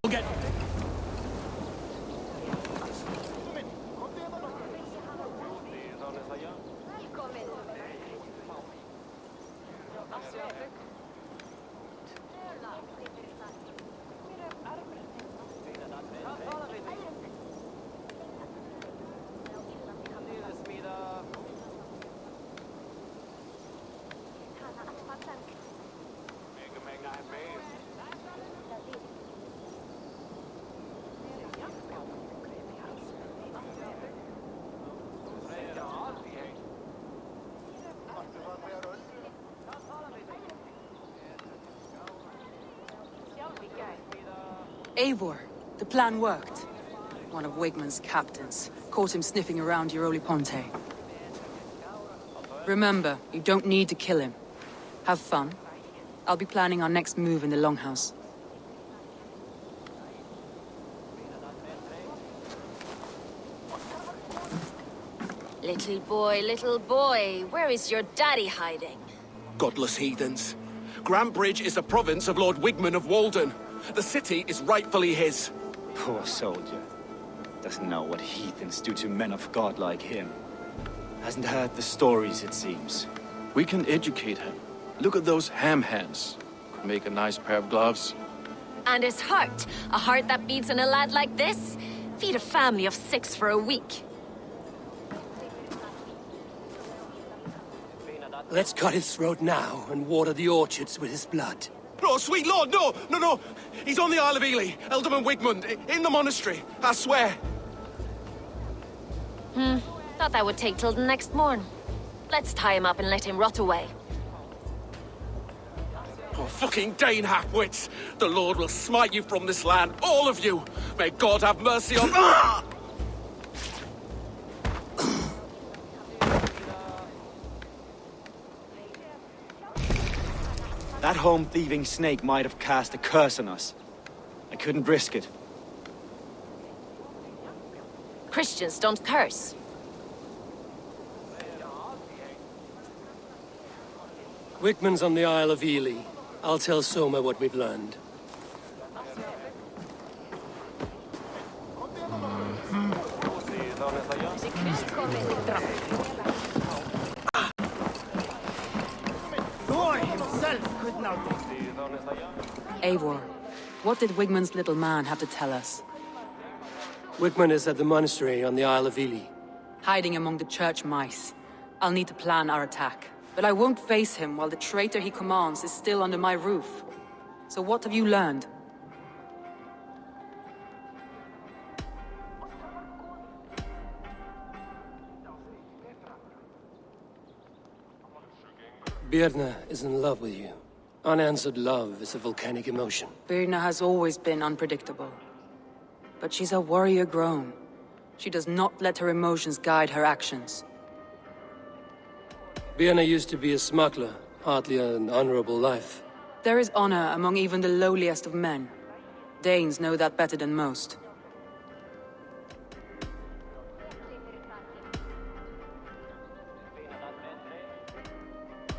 You'll get... Eivor, the plan worked. One of Wigman's captains caught him sniffing around Euroli Ponte. Remember, you don't need to kill him. Have fun. I'll be planning our next move in the Longhouse. Little boy, where is your daddy hiding? Godless heathens. Grantbridge is a province of Lord Wigman of Walden. The city is rightfully his. Poor soldier. Doesn't know what heathens do to men of God like him. Hasn't heard the stories, it seems. We can educate him. Look at those ham hands. Could make a nice pair of gloves. And his heart. A heart that beats in a lad like this? Feed a family of 6 for a week. Let's cut his throat now and water the orchards with his blood. No, sweet lord, no! He's on the Isle of Ely, Ealdorman Wigmund, in the monastery, I swear. Thought that would take till the next morn. Let's tie him up and let him rot away. Oh, fucking Dane halfwits! The Lord will smite you from this land, all of you! May God have mercy on... Ah! That home-thieving snake might have cast a curse on us. I couldn't risk it. Christians don't curse. Wigman's on the Isle of Ely. I'll tell Soma what we've learned. Eivor, what did Wigman's little man have to tell us? Wigman is at the monastery on the Isle of Ely. Hiding among the church mice. I'll need to plan our attack. But I won't face him while the traitor he commands is still under my roof. So what have you learned? Birna is in love with you. Unanswered love is a volcanic emotion. Birna has always been unpredictable. But she's a warrior grown. She does not let her emotions guide her actions. Birna used to be a smuggler, hardly an honorable life. There is honor among even the lowliest of men. Danes know that better than most.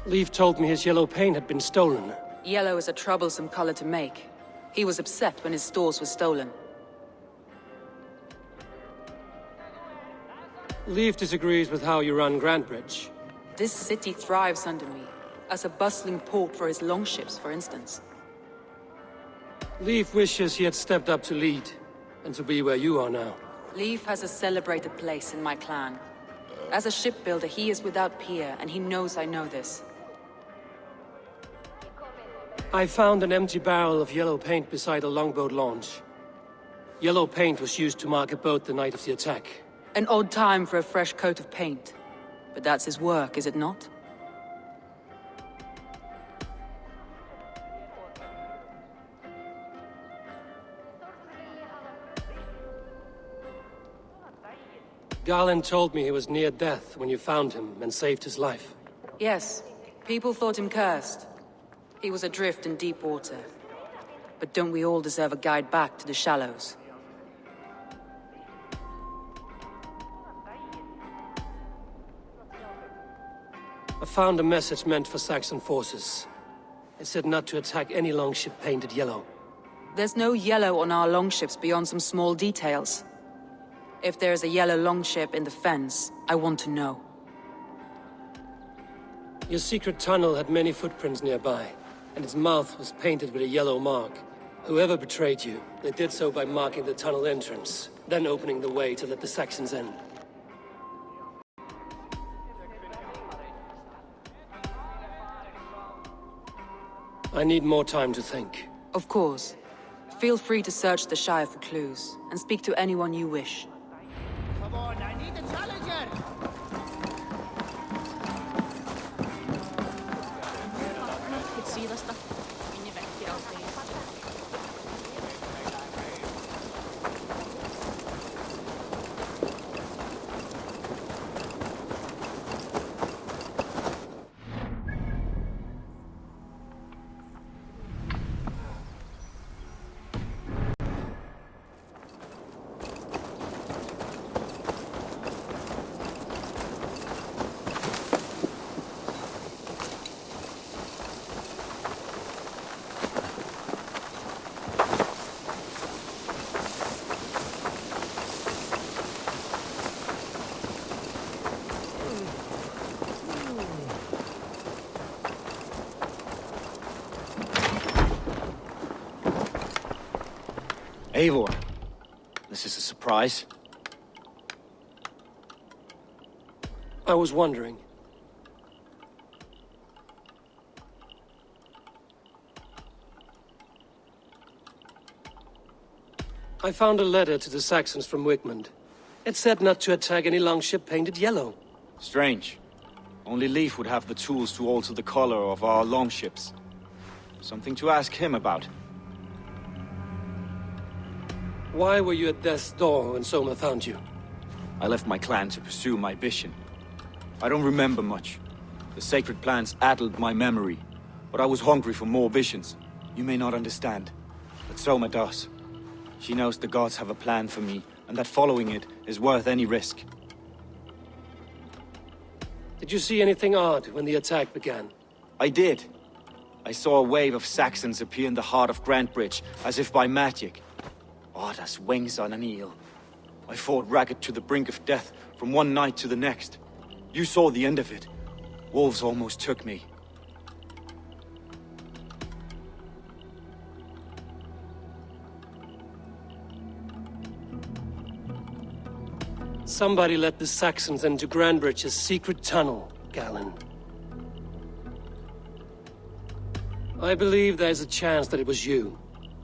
Leif told me his yellow paint had been stolen. Yellow is a troublesome color to make. He was upset when his stores were stolen. Leif disagrees with how you run Grantbridge. This city thrives under me, as a bustling port for his longships, for instance. Leif wishes he had stepped up to lead, and to be where you are now. Leif has a celebrated place in my clan. As a shipbuilder, he is without peer, and he knows I know this. I found an empty barrel of yellow paint beside a longboat launch. Yellow paint was used to mark a boat the night of the attack. An odd time for a fresh coat of paint. But that's his work, is it not? Garland told me he was near death when you found him and saved his life. Yes. People thought him cursed. He was adrift in deep water. But don't we all deserve a guide back to the shallows? I found a message meant for Saxon forces. It said not to attack any longship painted yellow. There's no yellow on our longships beyond some small details. If there's a yellow longship in the fens, I want to know. Your secret tunnel had many footprints nearby, and its mouth was painted with a yellow mark. Whoever betrayed you, they did so by marking the tunnel entrance, then opening the way to let the Saxons in. I need more time to think. Of course. Feel free to search the Shire for clues, and speak to anyone you wish. Come on, I need a challenger! Eivor, this is a surprise. I was wondering. I found a letter to the Saxons from Wigmund. It said not to attack any longship painted yellow. Strange. Only Leif would have the tools to alter the color of our longships. Something to ask him about. Why were you at death's door when Soma found you? I left my clan to pursue my vision. I don't remember much. The sacred plants addled my memory, but I was hungry for more visions. You may not understand, but Soma does. She knows the gods have a plan for me, and that following it is worth any risk. Did you see anything odd when the attack began? I did. I saw a wave of Saxons appear in the heart of Grantbridge, as if by magic. Odd as wings on an eel. I fought ragged to the brink of death from one night to the next. You saw the end of it. Wolves almost took me. Somebody let the Saxons into Grantbridge's secret tunnel, Galen. I believe there's a chance that it was you.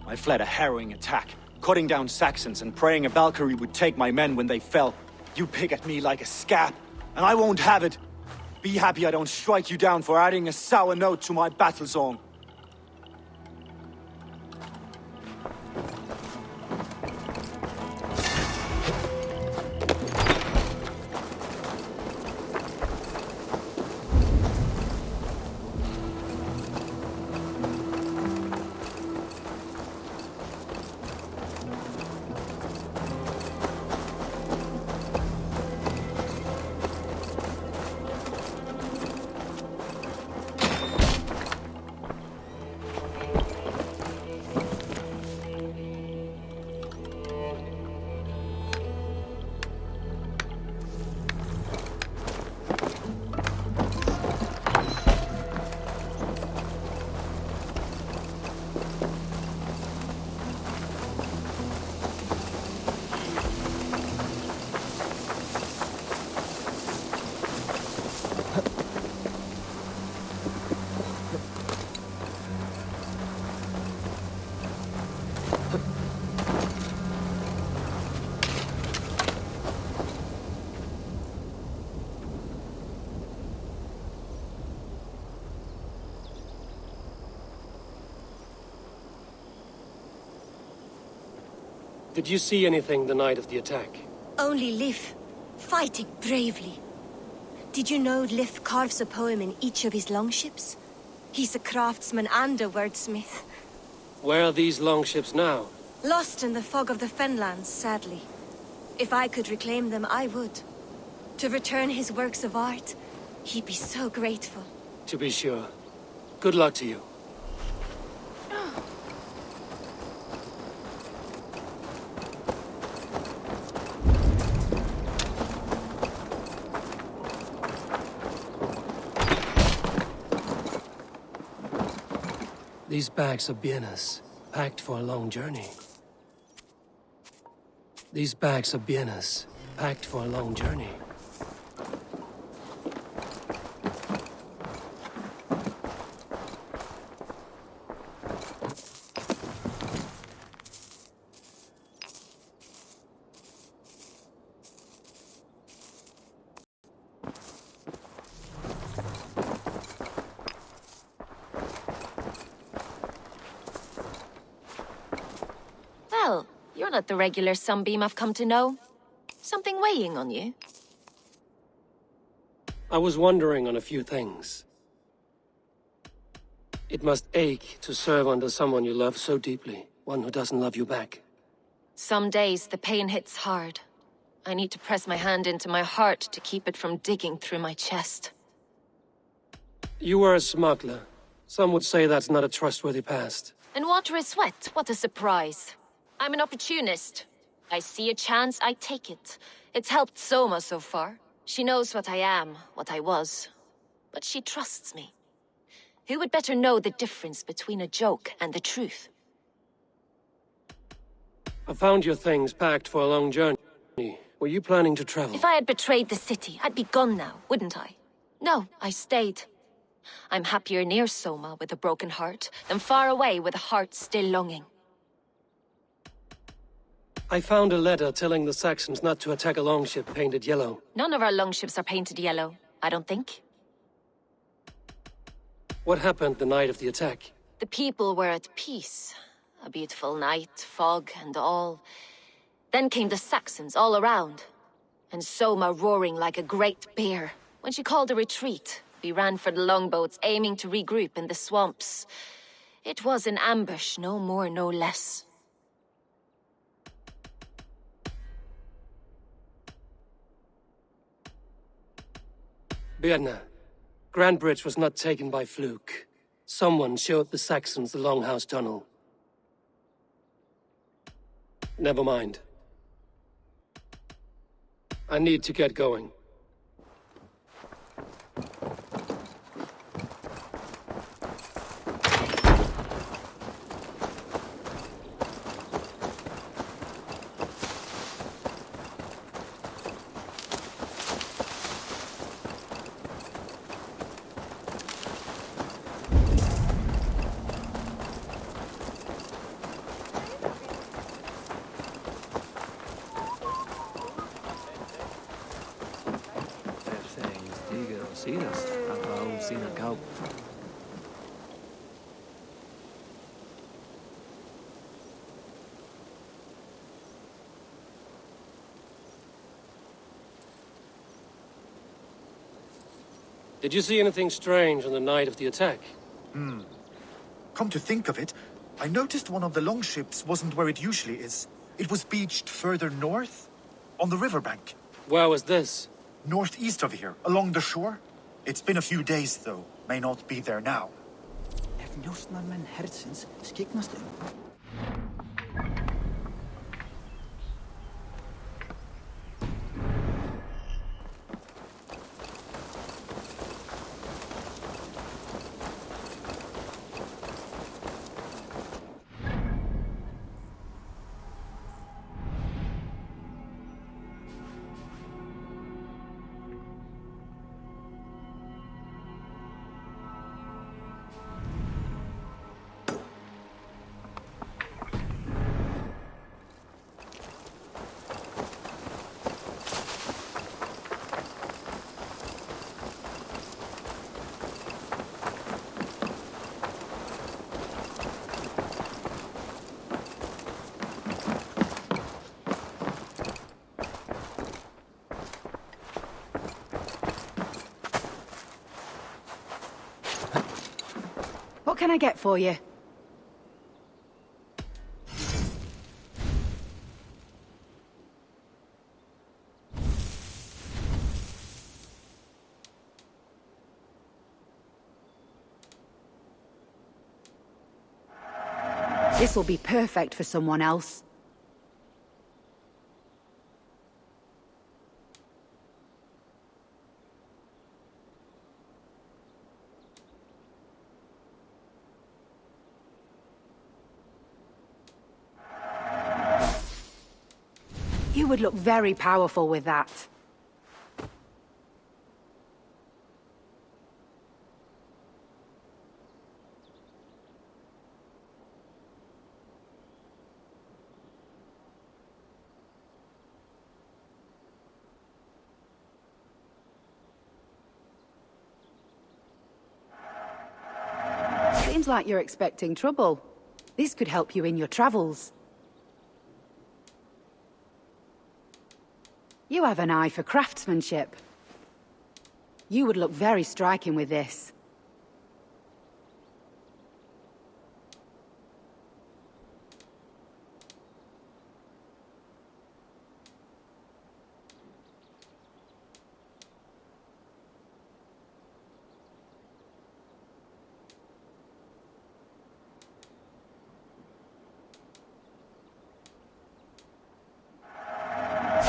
I fled a harrowing attack, cutting down Saxons and praying a Valkyrie would take my men when they fell. You pick at me like a scab, and I won't have it. Be happy I don't strike you down for adding a sour note to my battle song. Did you see anything the night of the attack? Only Lif, fighting bravely. Did you know Lif carves a poem in each of his longships? He's a craftsman and a wordsmith. Where are these longships now? Lost in the fog of the Fenlands, sadly. If I could reclaim them, I would. To return his works of art, he'd be so grateful. To be sure. Good luck to you. These bags are bienes, packed for a long journey. These bags are bienes, packed for a long journey. Well, you're not the regular sunbeam I've come to know. Something weighing on you? I was wondering on a few things. It must ache to serve under someone you love so deeply, one who doesn't love you back. Some days the pain hits hard. I need to press my hand into my heart to keep it from digging through my chest. You were a smuggler. Some would say that's not a trustworthy past. And water is sweat, what a surprise. I'm an opportunist. I see a chance, I take it. It's helped Soma so far. She knows what I am, what I was. But she trusts me. Who would better know the difference between a joke and the truth? I found your things packed for a long journey. Were you planning to travel? If I had betrayed the city, I'd be gone now, wouldn't I? No, I stayed. I'm happier near Soma with a broken heart than far away with a heart still longing. I found a letter telling the Saxons not to attack a longship painted yellow. None of our longships are painted yellow, I don't think. What happened the night of the attack? The people were at peace. A beautiful night, fog and all. Then came the Saxons all around. And Soma roaring like a great bear. When she called a retreat, we ran for the longboats, aiming to regroup in the swamps. It was an ambush, no more, no less. Birna, Grand Bridge was not taken by fluke. Someone showed the Saxons the Longhouse Tunnel. Never mind. I need to get going. Did you see anything strange on the night of the attack? Come to think of it, I noticed one of the longships wasn't where it usually is. It was beached further north, on the riverbank. Where was this? Northeast of here, along the shore. It's been a few days, though. May not be there now. What can I get for you? This will be perfect for someone else. You would look very powerful with that. Seems like you're expecting trouble. This could help you in your travels. You have an eye for craftsmanship. You would look very striking with this.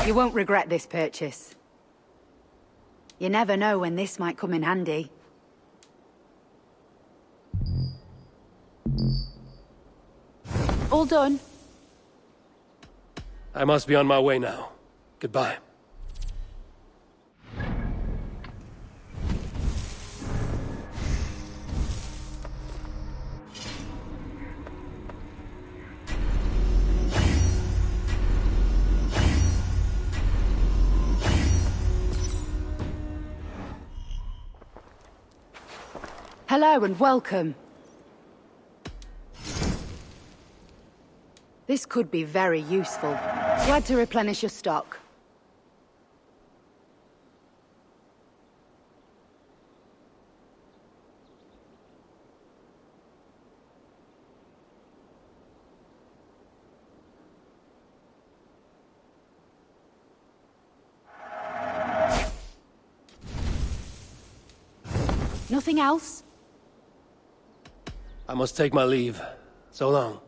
You won't regret this purchase. You never know when this might come in handy. All done. I must be on my way now. Goodbye. Hello and welcome. This could be very useful. Glad to replenish your stock. Nothing else? I must take my leave. So long.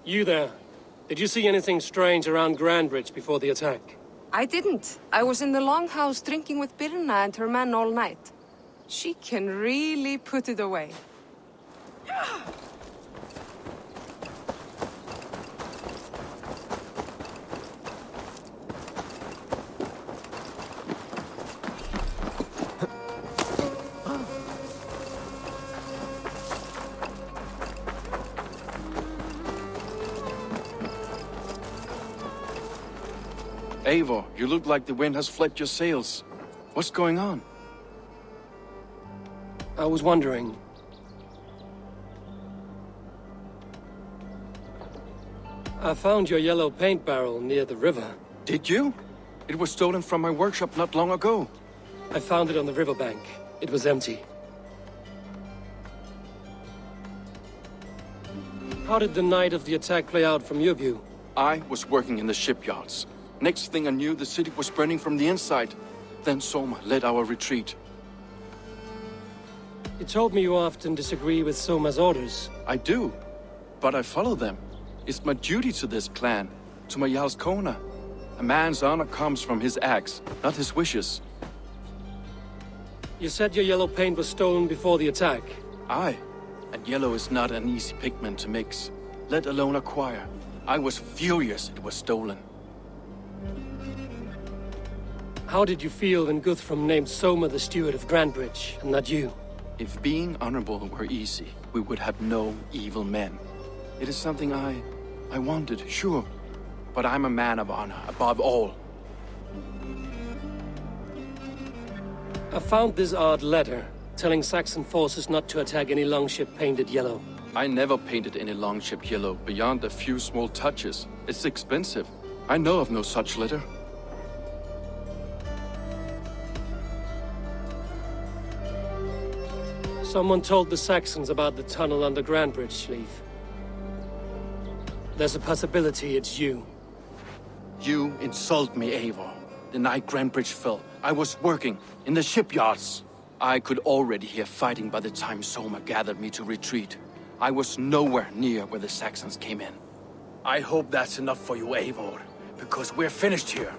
You there. Did you see anything strange around Grandbridge before the attack? I didn't. I was in the longhouse drinking with Birna and her men all night. She can really put it away. Eivor, you look like the wind has flipped your sails. What's going on? I was wondering... I found your yellow paint barrel near the river. Did you? It was stolen from my workshop not long ago. I found it on the riverbank. It was empty. How did the night of the attack play out from your view? I was working in the shipyards. Next thing I knew, the city was burning from the inside. Then Soma led our retreat. You told me you often disagree with Soma's orders. I do, but I follow them. It's my duty to this clan, to my Jarl's Kona. A man's honor comes from his acts, not his wishes. You said your yellow paint was stolen before the attack. Aye, and yellow is not an easy pigment to mix, let alone acquire. I was furious it was stolen. How did you feel when Guthrum named Soma the steward of Grandbridge, and not you? If being honorable were easy, we would have no evil men. It is something I wanted, sure. But I'm a man of honor, above all. I found this odd letter, telling Saxon forces not to attack any longship painted yellow. I never painted any longship yellow, beyond a few small touches. It's expensive. I know of no such letter. Someone told the Saxons about the tunnel under Grandbridge, Leaf. There's a possibility it's you. You insult me, Eivor. The night Grandbridge fell, I was working in the shipyards. I could already hear fighting by the time Soma gathered me to retreat. I was nowhere near where the Saxons came in. I hope that's enough for you, Eivor, because we're finished here.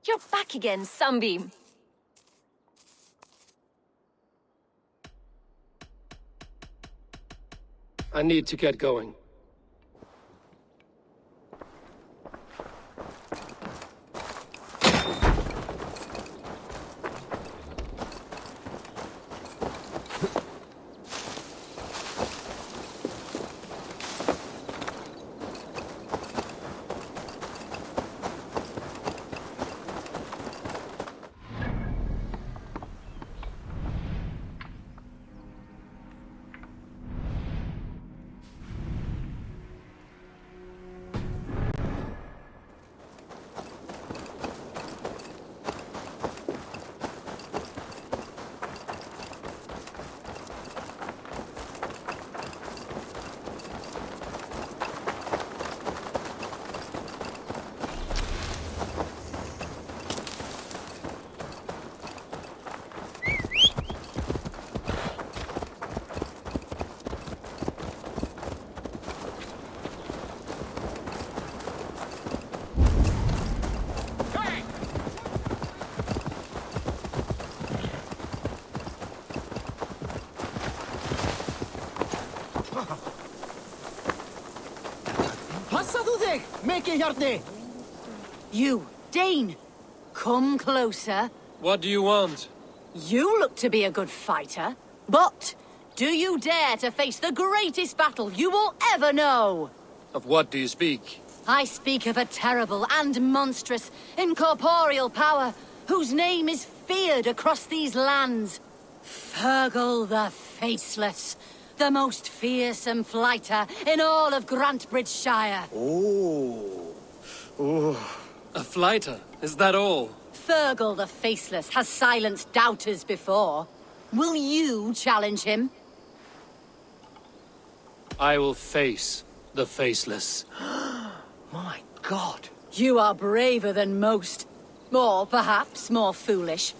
You're back again, Sunbeam. I need to get going. You, Dane! Come closer. What do you want? You look to be a good fighter, but do you dare to face the greatest battle you will ever know? Of what do you speak? I speak of a terrible and monstrous incorporeal power whose name is feared across these lands. Fergal the Faceless, the most fearsome fighter in all of Grantbridgeshire. A flighter, is that all? Fergal the Faceless has silenced doubters before. Will you challenge him? I will face the Faceless. My God. You are braver than most. Or perhaps more foolish.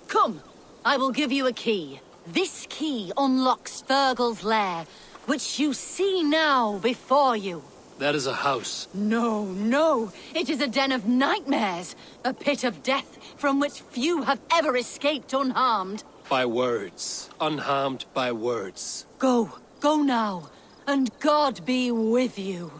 Come, I will give you a key. This key unlocks Fergal's lair, which you see now before you. That is a house. No, no. It is a den of nightmares. A pit of death from which few have ever escaped unharmed. by words, unharmed by words. Go. Go now. And God be with you.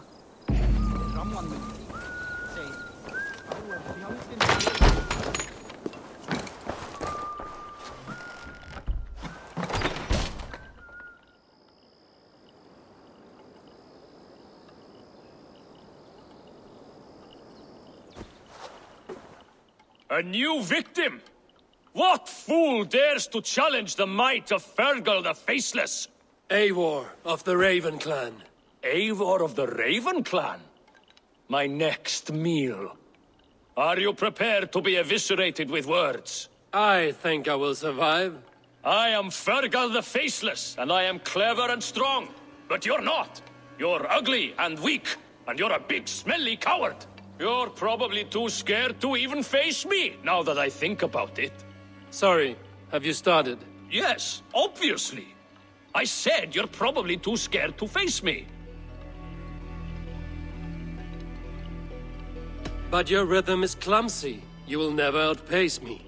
A new victim? What fool dares to challenge the might of Fergal the Faceless? Eivor of the Raven Clan. Eivor of the Raven Clan? My next meal. Are you prepared to be eviscerated with words? I think I will survive. I am Fergal the Faceless, and I am clever and strong. But you're not. You're ugly and weak, and you're a big smelly coward. You're probably too scared to even face me, now that I think about it. Sorry, have you started? Yes, obviously. I said you're probably too scared to face me. But your rhythm is clumsy. You will never outpace me.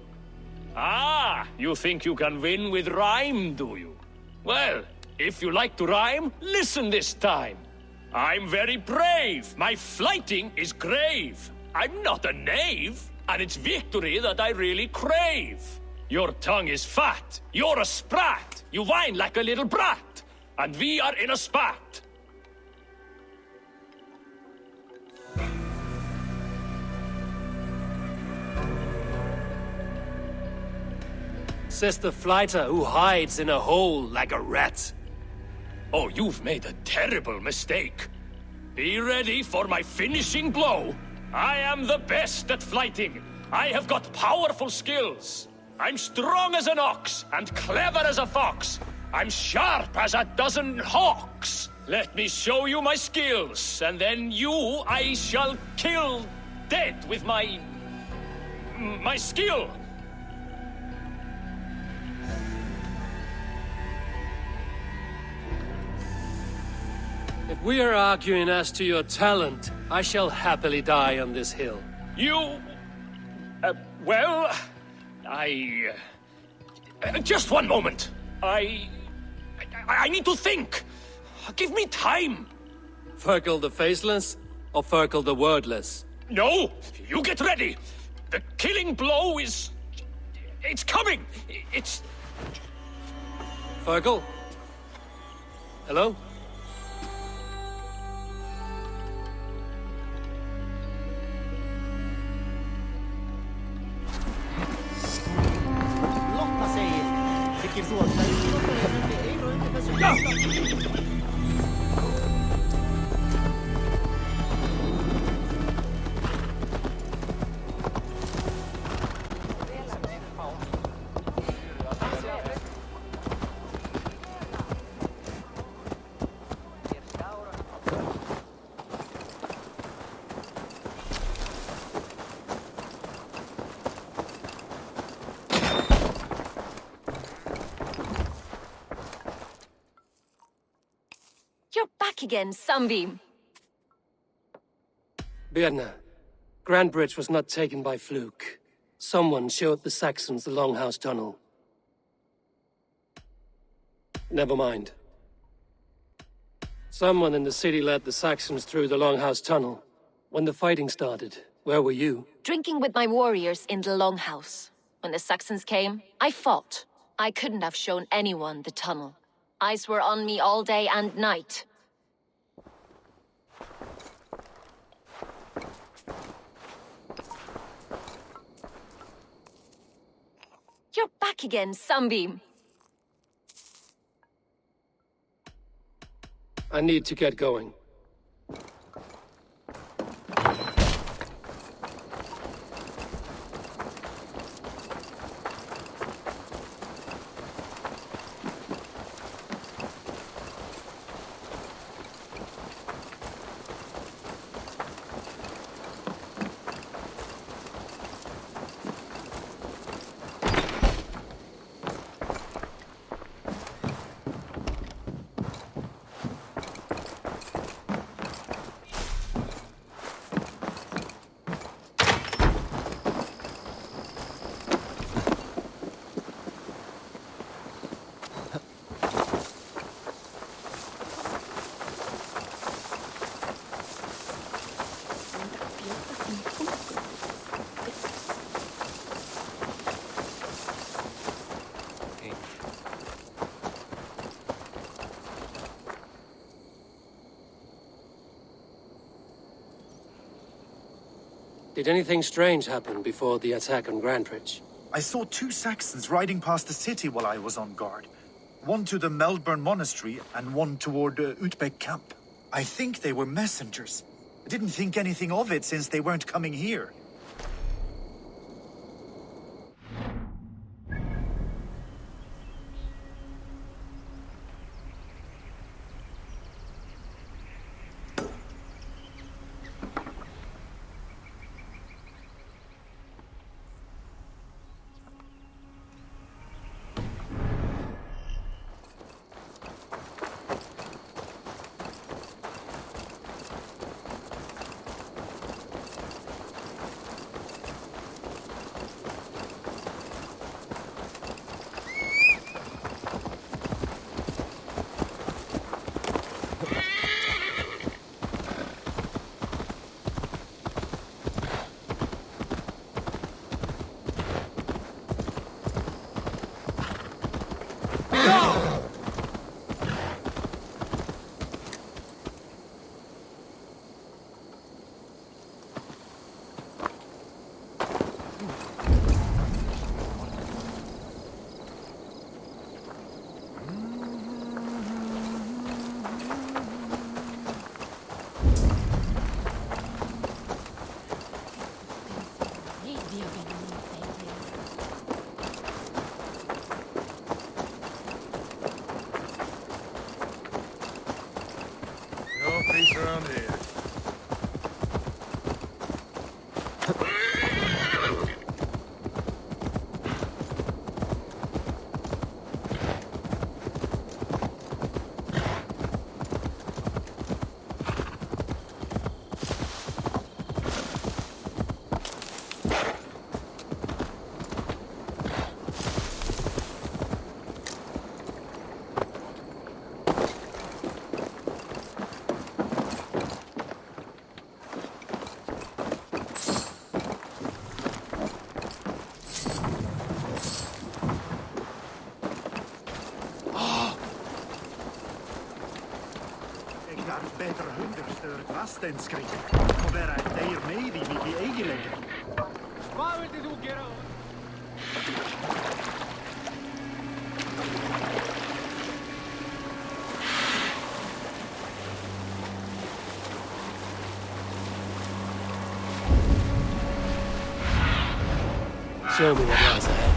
Ah, you think you can win with rhyme, do you? Well, if you like to rhyme, listen this time. I'm very brave. My flighting is grave. I'm not a knave, and it's victory that I really crave. Your tongue is fat. You're a sprat. You whine like a little brat. And we are in a spat. Says the flighter who hides in a hole like a rat. Oh, you've made a terrible mistake. Be ready for my finishing blow. I am the best at flighting. I have got powerful skills. I'm strong as an ox and clever as a fox. I'm sharp as a dozen hawks. Let me show you my skills, and then you I shall kill dead with my skill. If we are arguing as to your talent, I shall happily die on this hill. You... well... just one moment. I need to think. Give me time. Fergal the Faceless or Fergal the Wordless? No! You get ready! The killing blow is... it's coming! It's... Fergal? Hello? You're back again, Sunbeam. Birna, Grandbridge was not taken by fluke. Someone showed the Saxons the Longhouse Tunnel. Never mind. Someone in the city led the Saxons through the Longhouse Tunnel. When the fighting started, where were you? Drinking with my warriors in the Longhouse. When the Saxons came, I fought. I couldn't have shown anyone the tunnel. Eyes were on me all day and night. You're back again, Sunbeam. I need to get going. Did anything strange happen before the attack on Grantridge? I saw 2 Saxons riding past the city while I was on guard. One to the Melbourne Monastery and one toward Utbeck Camp. I think they were messengers. I didn't think anything of it since they weren't coming here. Around here. Beter hunderstør vast en skrik. Og være der med i mitt eget legge. Hva vil du gjøre? Show me what lies ahead.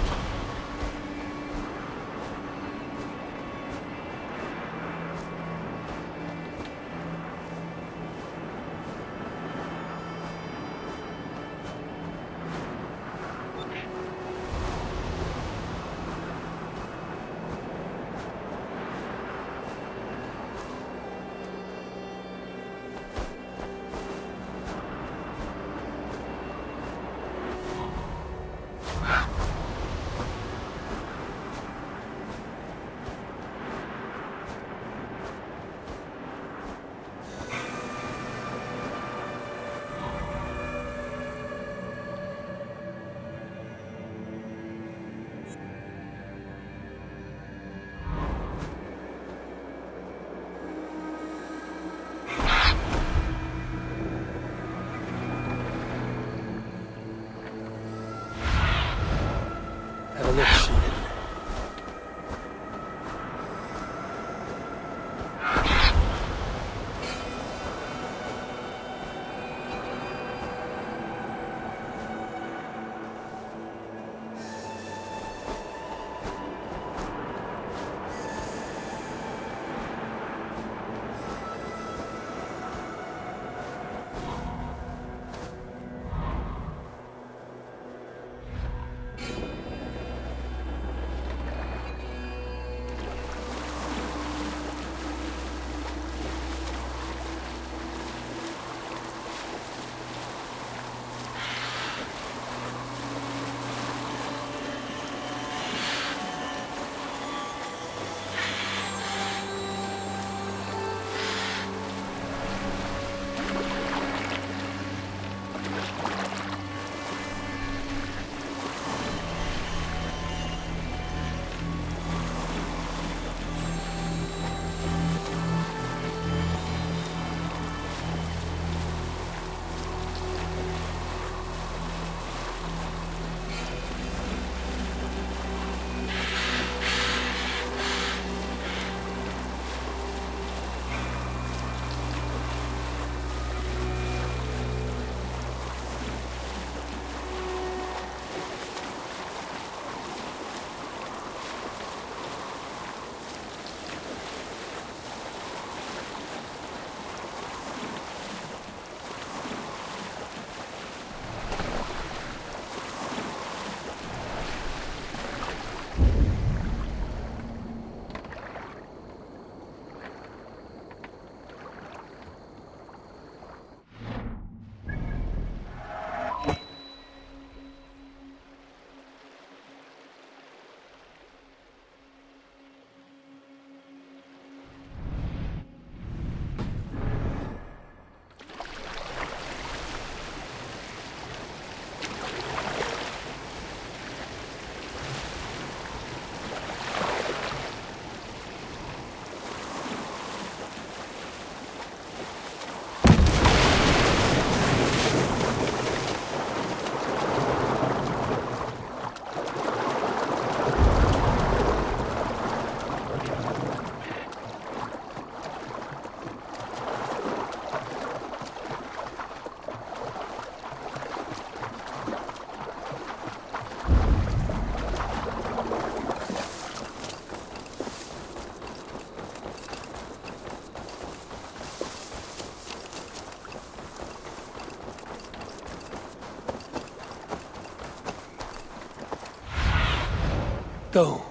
Go,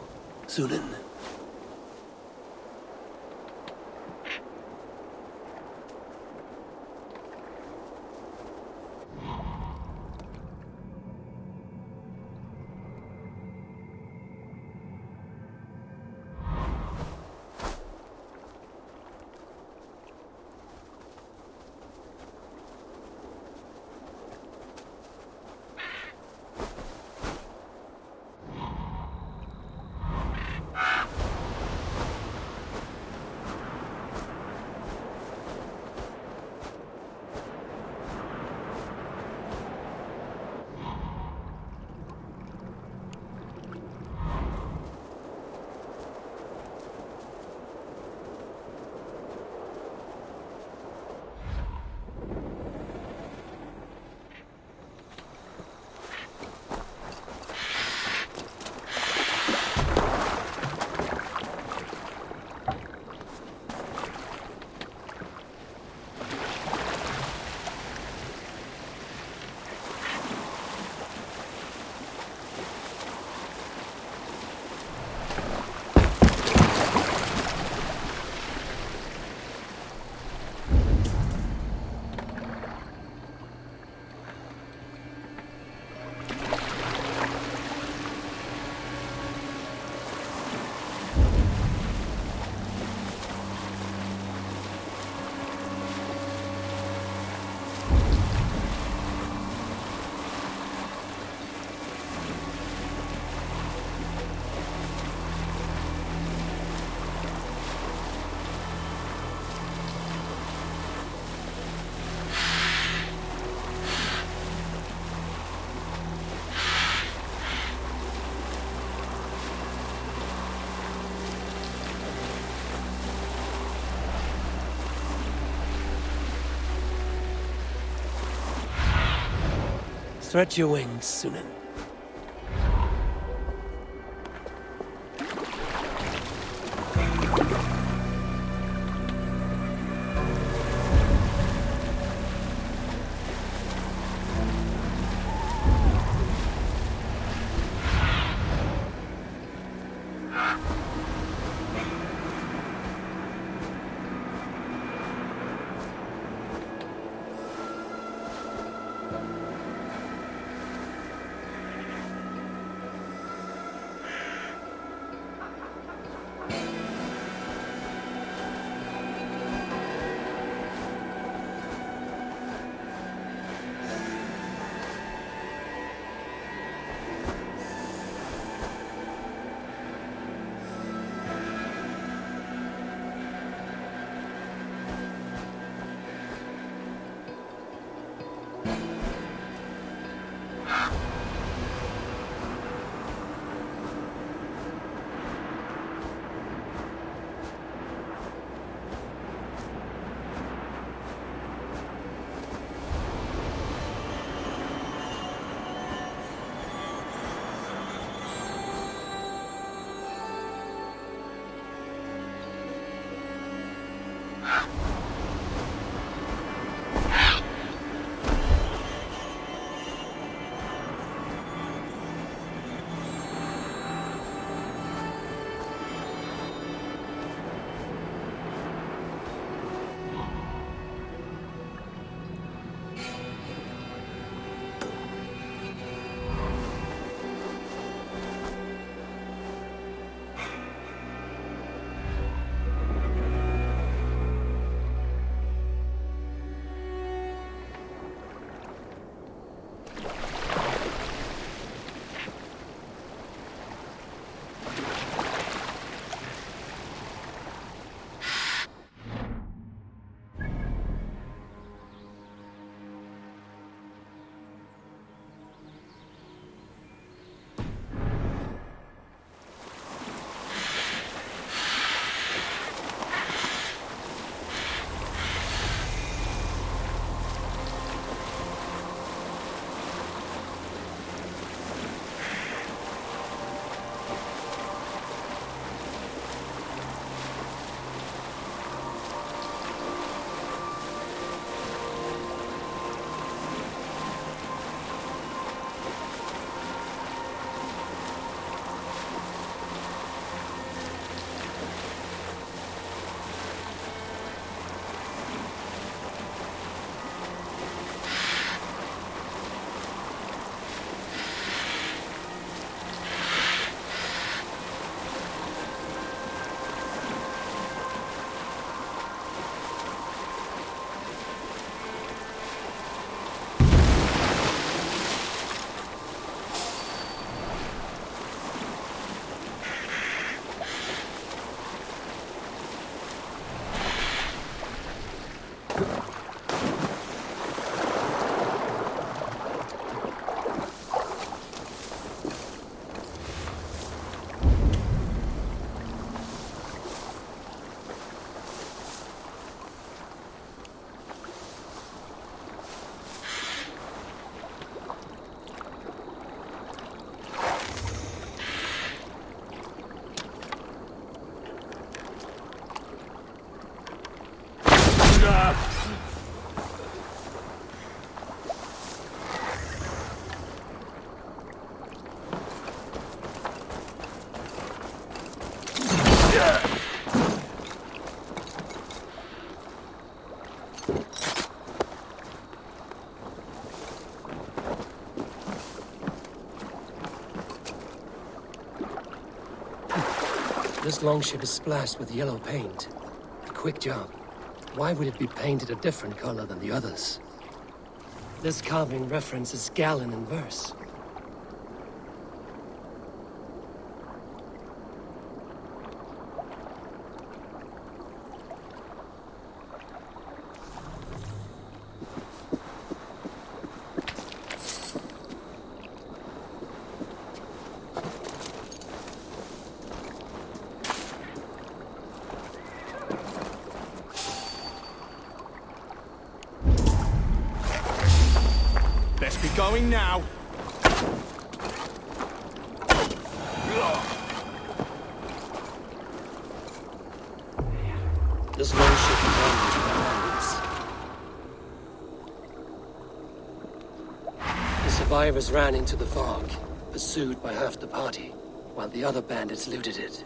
Sunan. Stretch your wings, Sunan. This longship is splashed with yellow paint. A quick job. Why would it be painted a different color than the others? This carving references Galen in verse. Best be going now. This longship is ambushed by bandits. The survivors ran into the fog, pursued by half the party, while the other bandits looted it.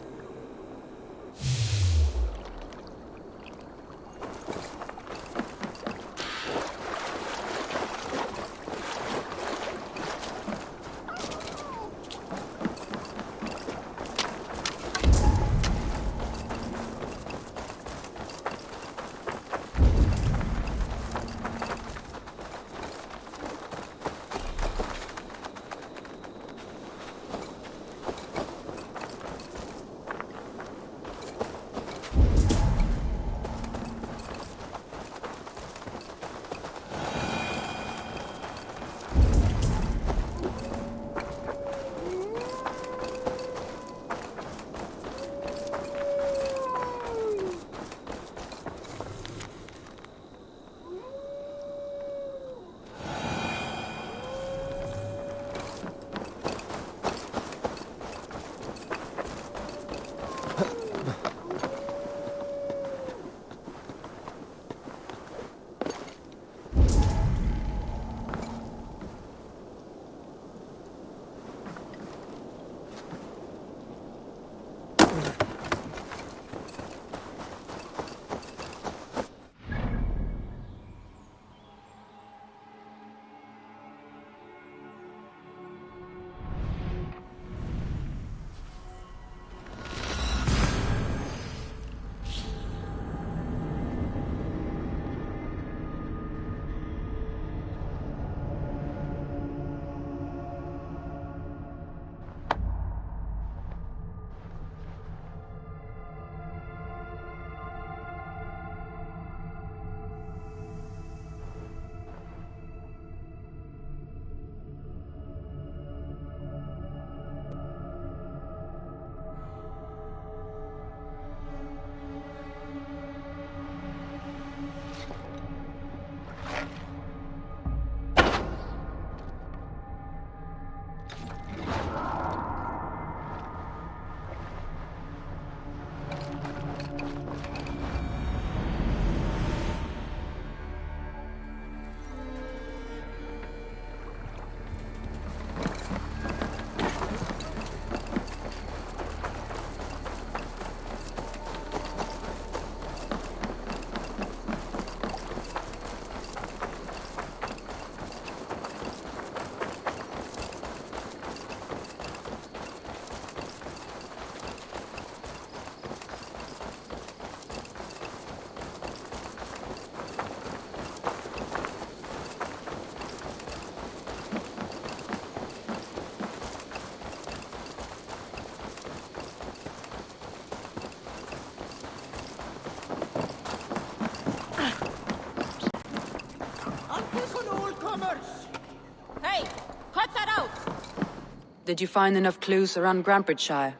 Did you find enough clues around Grantbridgeshire?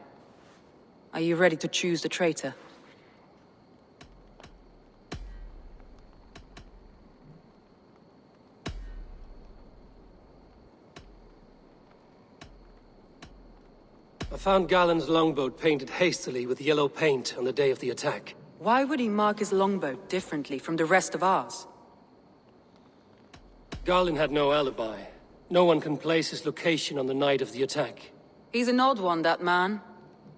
Are you ready to choose the traitor? I found Galen's longboat painted hastily with yellow paint on the day of the attack. Why would he mark his longboat differently from the rest of ours? Galen had no alibi. No one can place his location on the night of the attack. He's an odd one, that man.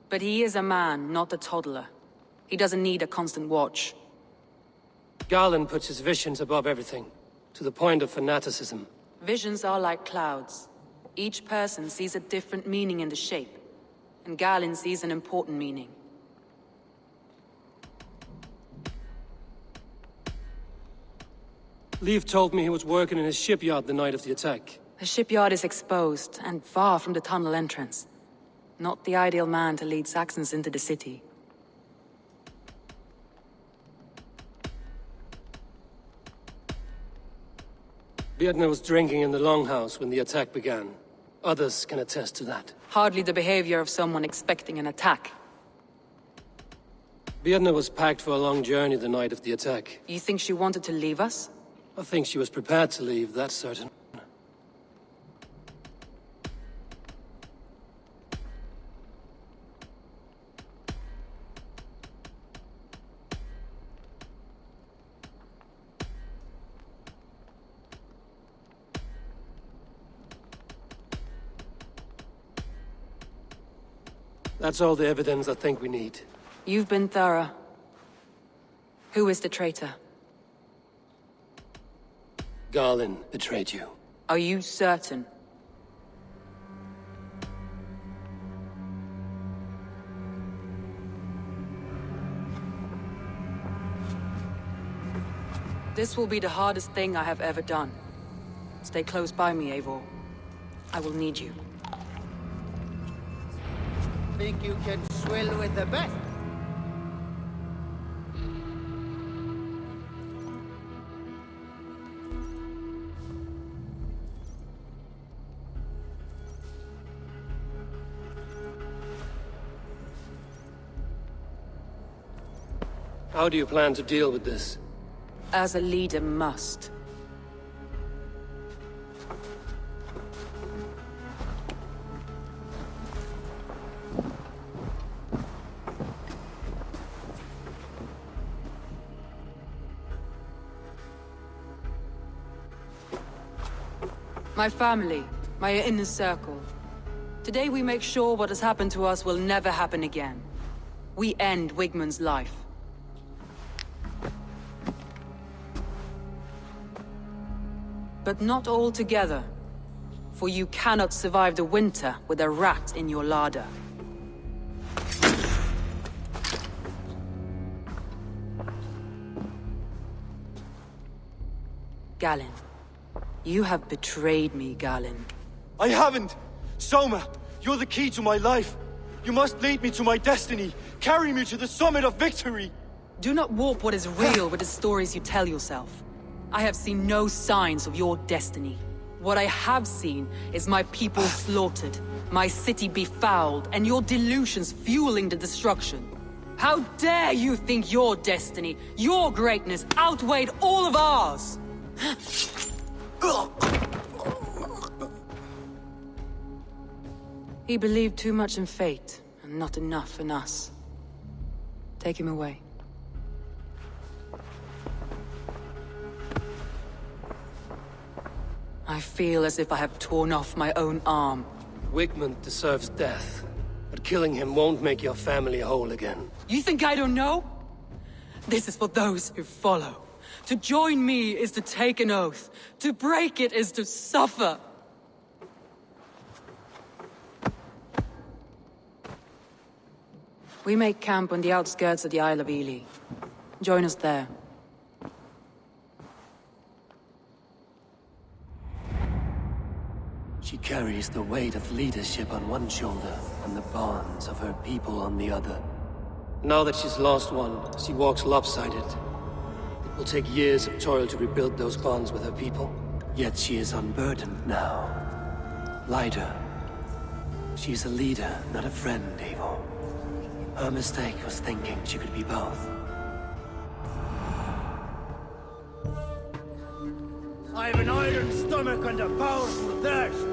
But he is a man, not a toddler. He doesn't need a constant watch. Galen puts his visions above everything, to the point of fanaticism. Visions are like clouds. Each person sees a different meaning in the shape. And Galen sees an important meaning. Leif told me he was working in his shipyard the night of the attack. The shipyard is exposed, and far from the tunnel entrance. Not the ideal man to lead Saxons into the city. Björn was drinking in the longhouse when the attack began. Others can attest to that. Hardly the behavior of someone expecting an attack. Björn was packed for a long journey the night of the attack. You think she wanted to leave us? I think she was prepared to leave, that's certain. That's all the evidence I think we need. You've been thorough. Who is the traitor? Garlin betrayed you. Are you certain? This will be the hardest thing I have ever done. Stay close by me, Eivor. I will need you. Think you can swill with the best? How do you plan to deal with this? As a leader must. My family, my inner circle. Today we make sure what has happened to us will never happen again. We end Wigmund's life. But not all together. For you cannot survive the winter with a rat in your larder. Galinn. You have betrayed me, Galinn. I haven't! Soma, you're the key to my life. You must lead me to my destiny. Carry me to the summit of victory. Do not warp what is real with the stories you tell yourself. I have seen no signs of your destiny. What I have seen is my people slaughtered, my city befouled, and your delusions fueling the destruction. How dare you think your destiny, your greatness, outweighed all of ours? He believed too much in fate, and not enough in us. Take him away. I feel as if I have torn off my own arm. Wigmund deserves death, but killing him won't make your family whole again. You think I don't know? This is for those who follow. To join me is to take an oath. To break it is to suffer. We make camp on the outskirts of the Isle of Ely. Join us there. She carries the weight of leadership on one shoulder and the bonds of her people on the other. Now that she's lost one, she walks lopsided. It will take years of toil to rebuild those bonds with her people. Yet she is unburdened now. Lighter. She's a leader, not a friend, Eivor. Her mistake was thinking she could be both. I have an iron stomach and a powerful thirst.